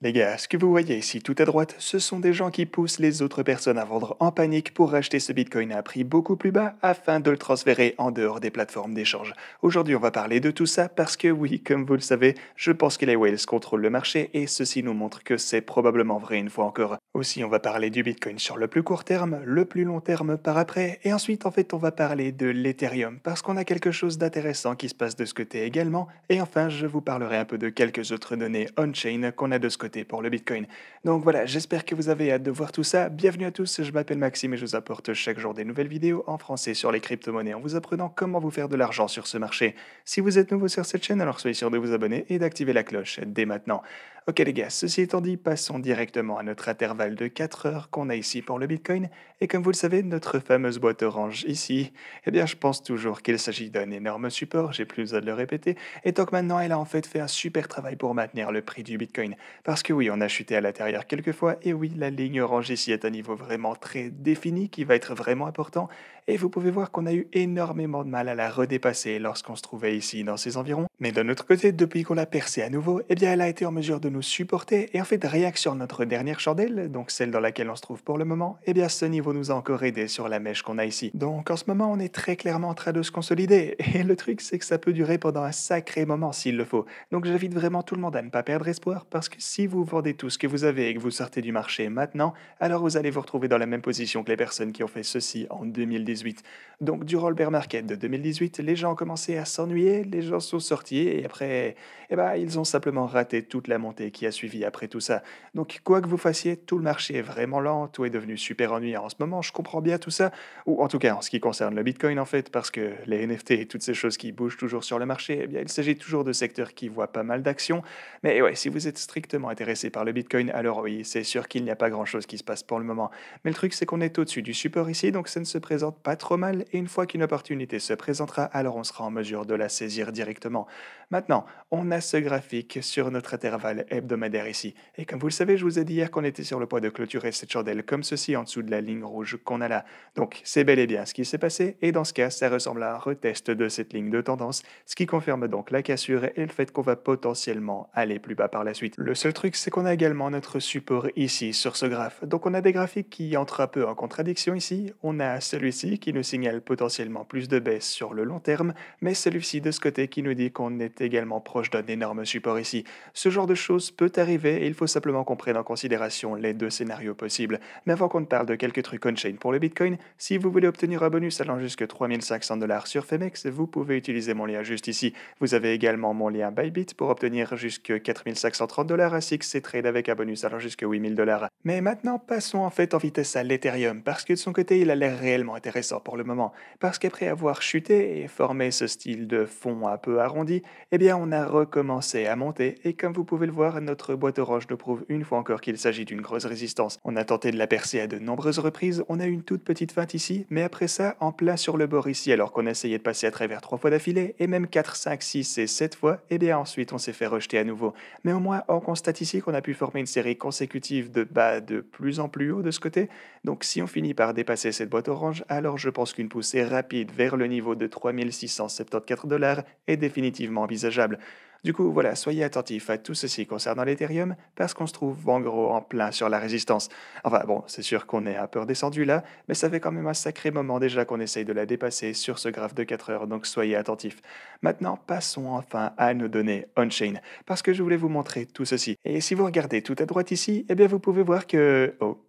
Les gars, ce que vous voyez ici tout à droite, ce sont des gens qui poussent les autres personnes à vendre en panique pour acheter ce Bitcoin à un prix beaucoup plus bas afin de le transférer en dehors des plateformes d'échange. Aujourd'hui, on va parler de tout ça parce que oui, comme vous le savez, je pense que les whales contrôlent le marché et ceci nous montre que c'est probablement vrai une fois encore. Aussi, on va parler du Bitcoin sur le plus court terme, le plus long terme par après, et ensuite, en fait, on va parler de l'Ethereum parce qu'on a quelque chose d'intéressant qui se passe de ce côté également. Et enfin, je vous parlerai un peu de quelques autres données on-chain qu'on a de ce côté pour le Bitcoin. Donc voilà, j'espère que vous avez hâte de voir tout ça. Bienvenue à tous, je m'appelle Maxime et je vous apporte chaque jour des nouvelles vidéos en français sur les crypto-monnaies en vous apprenant comment vous faire de l'argent sur ce marché. Si vous êtes nouveau sur cette chaîne, alors soyez sûr de vous abonner et d'activer la cloche dès maintenant. Ok les gars, ceci étant dit, passons directement à notre intervalle de 4 heures qu'on a ici pour le Bitcoin. Et comme vous le savez, notre fameuse boîte orange ici, eh bien je pense toujours qu'il s'agit d'un énorme support, j'ai plus besoin de le répéter. Et donc maintenant, elle a en fait un super travail pour maintenir le prix du Bitcoin. Parce que oui, on a chuté à l'intérieur quelques fois, et oui, la ligne orange ici est un niveau vraiment très défini qui va être vraiment important, et vous pouvez voir qu'on a eu énormément de mal à la redépasser lorsqu'on se trouvait ici dans ces environs. Mais d'un autre côté, depuis qu'on l'a percée à nouveau, eh bien elle a été en mesure de nous supporter, et en fait, rien que sur notre dernière chandelle, donc celle dans laquelle on se trouve pour le moment, eh bien ce niveau nous a encore aidé sur la mèche qu'on a ici. Donc en ce moment, on est très clairement en train de se consolider, et le truc c'est que ça peut durer pendant un sacré moment s'il le faut. Donc j'invite vraiment tout le monde à ne pas perdre espoir parce que si vous vendez tout ce que vous avez et que vous sortez du marché maintenant, alors vous allez vous retrouver dans la même position que les personnes qui ont fait ceci en 2018. Donc durant le bear market de 2018, les gens ont commencé à s'ennuyer, les gens sont sortis et après, eh ben, ils ont simplement raté toute la montée qui a suivi après tout ça. Donc quoi que vous fassiez, tout le marché est vraiment lent, tout est devenu super ennuyant en ce moment, je comprends bien tout ça, ou en tout cas en ce qui concerne le Bitcoin en fait, parce que les NFT et toutes ces choses qui bougent toujours sur le marché, eh bien il s'agit toujours de secteurs qui voient pas mal d'actions. Mais ouais, si vous êtes strictement intéressé par le Bitcoin, alors oui, c'est sûr qu'il n'y a pas grand-chose qui se passe pour le moment. Mais le truc, c'est qu'on est au-dessus du support ici, donc ça ne se présente pas trop mal, et une fois qu'une opportunité se présentera, alors on sera en mesure de la saisir directement. Maintenant, on a ce graphique sur notre intervalle hebdomadaire ici. Et comme vous le savez, je vous ai dit hier qu'on était sur le point de clôturer cette chandelle comme ceci en dessous de la ligne rouge qu'on a là. Donc c'est bel et bien ce qui s'est passé, et dans ce cas, ça ressemble à un retest de cette ligne de tendance, ce qui confirme donc la cassure et le fait qu'on va potentiellement aller plus bas par la suite. Le seul truc, c'est qu'on a également notre support ici sur ce graphe. Donc on a des graphiques qui entrent un peu en contradiction ici. On a celui-ci qui nous signale potentiellement plus de baisse sur le long terme, mais celui-ci de ce côté qui nous dit qu'on est également proche d'un énorme support ici. Ce genre de choses peut arriver et il faut simplement qu'on prenne en considération les deux scénarios possibles. Mais avant qu'on ne parle de quelques trucs on-chain pour le Bitcoin, si vous voulez obtenir un bonus allant jusqu'à 3500$ sur Femex, vous pouvez utiliser mon lien juste ici. Vous avez également mon lien Bybit pour obtenir jusqu'à 4530$ ainsi que ces trades avec un bonus allant jusqu'à 8000$. Mais maintenant, passons en fait en vitesse à l'Ethereum parce que de son côté, il a l'air réellement intéressant pour le moment. Parce qu'après avoir chuté et formé ce style de fond un peu arrondi, eh bien on a recommencé à monter et comme vous pouvez le voir, notre boîte orange nous prouve une fois encore qu'il s'agit d'une grosse résistance. On a tenté de la percer à de nombreuses reprises, on a eu une toute petite feinte ici, mais après ça, en plein sur le bord ici alors qu'on essayait de passer à travers 3 fois d'affilée et même 4, 5, 6 et 7 fois, et bien ensuite on s'est fait rejeter à nouveau. Mais au moins on constate ici qu'on a pu former une série consécutive de bas de plus en plus haut de ce côté, donc si on finit par dépasser cette boîte orange, alors je pense qu'une poussée rapide vers le niveau de 3674$ est définitivement envisageable. Du coup, voilà, soyez attentifs à tout ceci concernant l'Ethereum parce qu'on se trouve en gros en plein sur la résistance. Enfin bon, c'est sûr qu'on est un peu redescendu là, mais ça fait quand même un sacré moment déjà qu'on essaye de la dépasser sur ce graphe de 4 heures, donc soyez attentifs. Maintenant, passons enfin à nos données on-chain, parce que je voulais vous montrer tout ceci. Et si vous regardez tout à droite ici, eh bien vous pouvez voir que... Oh,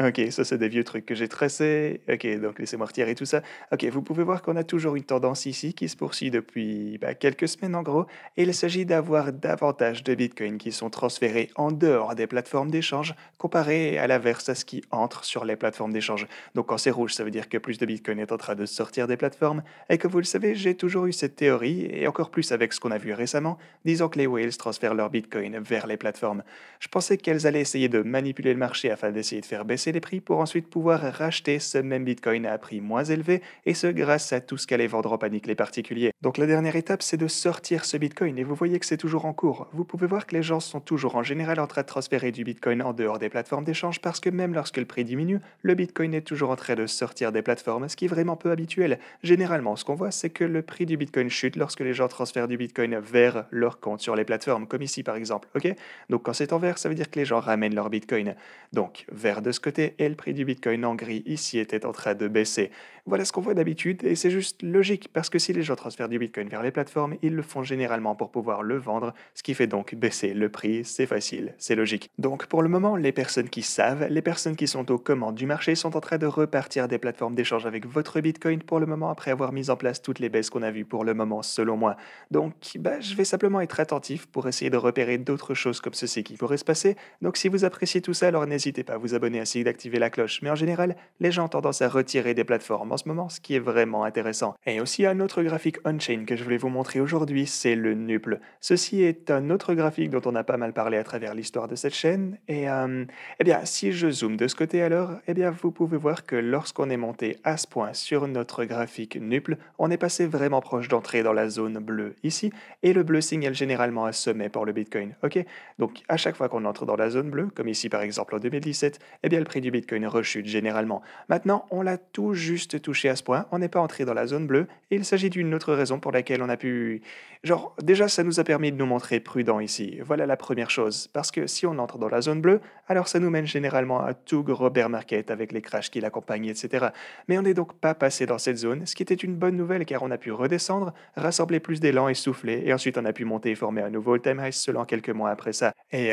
ok, ça c'est des vieux trucs que j'ai tracés. Ok, donc laissez-moi retirer tout ça. Ok, vous pouvez voir qu'on a toujours une tendance ici qui se poursuit depuis quelques semaines en gros, et il s'agit d'avoir davantage de Bitcoin qui sont transférés en dehors des plateformes d'échange comparé à l'inverse à ce qui entre sur les plateformes d'échange. Donc quand c'est rouge, ça veut dire que plus de Bitcoin est en train de sortir des plateformes. Et comme vous le savez, j'ai toujours eu cette théorie, et encore plus avec ce qu'on a vu récemment, disant que les whales transfèrent leur Bitcoin vers les plateformes. Je pensais qu'elles allaient essayer de manipuler le marché afin d'essayer de faire baisser les prix pour ensuite pouvoir racheter ce même Bitcoin à un prix moins élevé, et ce grâce à tout ce qu'allaient vendre en panique les particuliers. Donc la dernière étape, c'est de sortir ce Bitcoin, et vous voyez que c'est toujours en cours. Vous pouvez voir que les gens sont toujours en général en train de transférer du Bitcoin en dehors des plateformes d'échange parce que même lorsque le prix diminue, le Bitcoin est toujours en train de sortir des plateformes, ce qui est vraiment peu habituel. Généralement, ce qu'on voit, c'est que le prix du Bitcoin chute lorsque les gens transfèrent du Bitcoin vers leur compte sur les plateformes, comme ici par exemple. Ok? Donc quand c'est en vert, ça veut dire que les gens ramènent leur Bitcoin. Donc vert de ce côté et le prix du Bitcoin en gris ici était en train de baisser. Voilà ce qu'on voit d'habitude et c'est juste logique parce que si les gens transfèrent du Bitcoin vers les plateformes, ils le font généralement pour pouvoir le vendre, ce qui fait donc baisser le prix, c'est facile, c'est logique. Donc pour le moment, les personnes qui savent, les personnes qui sont aux commandes du marché sont en train de repartir des plateformes d'échange avec votre Bitcoin pour le moment après avoir mis en place toutes les baisses qu'on a vues pour le moment selon moi. Donc je vais simplement être attentif pour essayer de repérer d'autres choses comme ceci qui pourraient se passer. Donc si vous appréciez tout ça, alors n'hésitez pas à vous abonner ainsi que d'activer la cloche. Mais en général, les gens ont tendance à retirer des plateformes en ce moment, ce qui est vraiment intéressant. Et aussi un autre graphique on-chain que je voulais vous montrer aujourd'hui, c'est le NUPL. Ceci est un autre graphique dont on a pas mal parlé à travers l'histoire de cette chaîne. Et eh bien, si je zoome de ce côté alors, eh bien, vous pouvez voir que lorsqu'on est monté à ce point sur notre graphique NUPL, on est passé vraiment proche d'entrer dans la zone bleue ici, et le bleu signale généralement un sommet pour le Bitcoin. Ok? Donc à chaque fois qu'on entre dans la zone bleue, comme ici par exemple en 2017, eh bien le prix du Bitcoin rechute généralement. Maintenant, on l'a tout juste touché à ce point, on n'est pas entré dans la zone bleue, et il s'agit d'une autre raison pour laquelle on a pu... Genre, déjà ça nous a permis de nous montrer prudents ici, voilà la première chose, parce que si on entre dans la zone bleue, alors ça nous mène généralement à tout gros bear market avec les crashs qui l'accompagnent, etc. Mais on n'est donc pas passé dans cette zone, ce qui était une bonne nouvelle car on a pu redescendre, rassembler plus d'élan et souffler, et ensuite on a pu monter et former un nouveau all-time high seulement quelques mois après ça. Et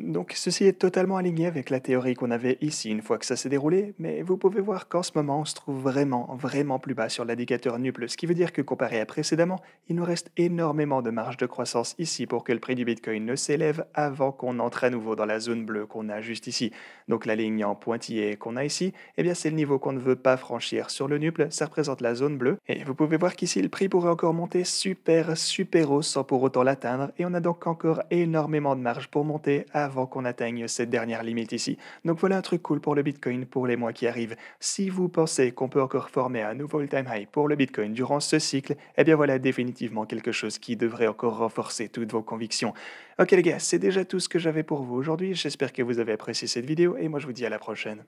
donc ceci est totalement aligné avec la théorie qu'on avait ici une fois que ça s'est déroulé, mais vous pouvez voir qu'en ce moment on se trouve vraiment plus bas sur l'indicateur NUPL, ce qui veut dire que comparé à précédemment, il nous reste énormément de marge de croissance ici pour que le prix du Bitcoin ne s'élève avant qu'on entre à nouveau dans la zone bleue qu'on a juste ici. Donc la ligne en pointillé qu'on a ici, eh bien c'est le niveau qu'on ne veut pas franchir sur le NUPL, ça représente la zone bleue, et vous pouvez voir qu'ici le prix pourrait encore monter super haut sans pour autant l'atteindre, et on a donc encore énormément de marge pour monter avant qu'on atteigne cette dernière limite ici. Donc voilà un truc cool pour le Bitcoin pour les mois qui arrivent. Si vous pensez qu'on peut encore former un nouveau all-time high pour le Bitcoin durant ce cycle, eh bien voilà définitivement quelque chose qui devrait encore renforcer toutes vos convictions. Ok les gars, c'est déjà tout ce que j'avais pour vous aujourd'hui, j'espère que vous avez apprécié cette vidéo et moi je vous dis à la prochaine.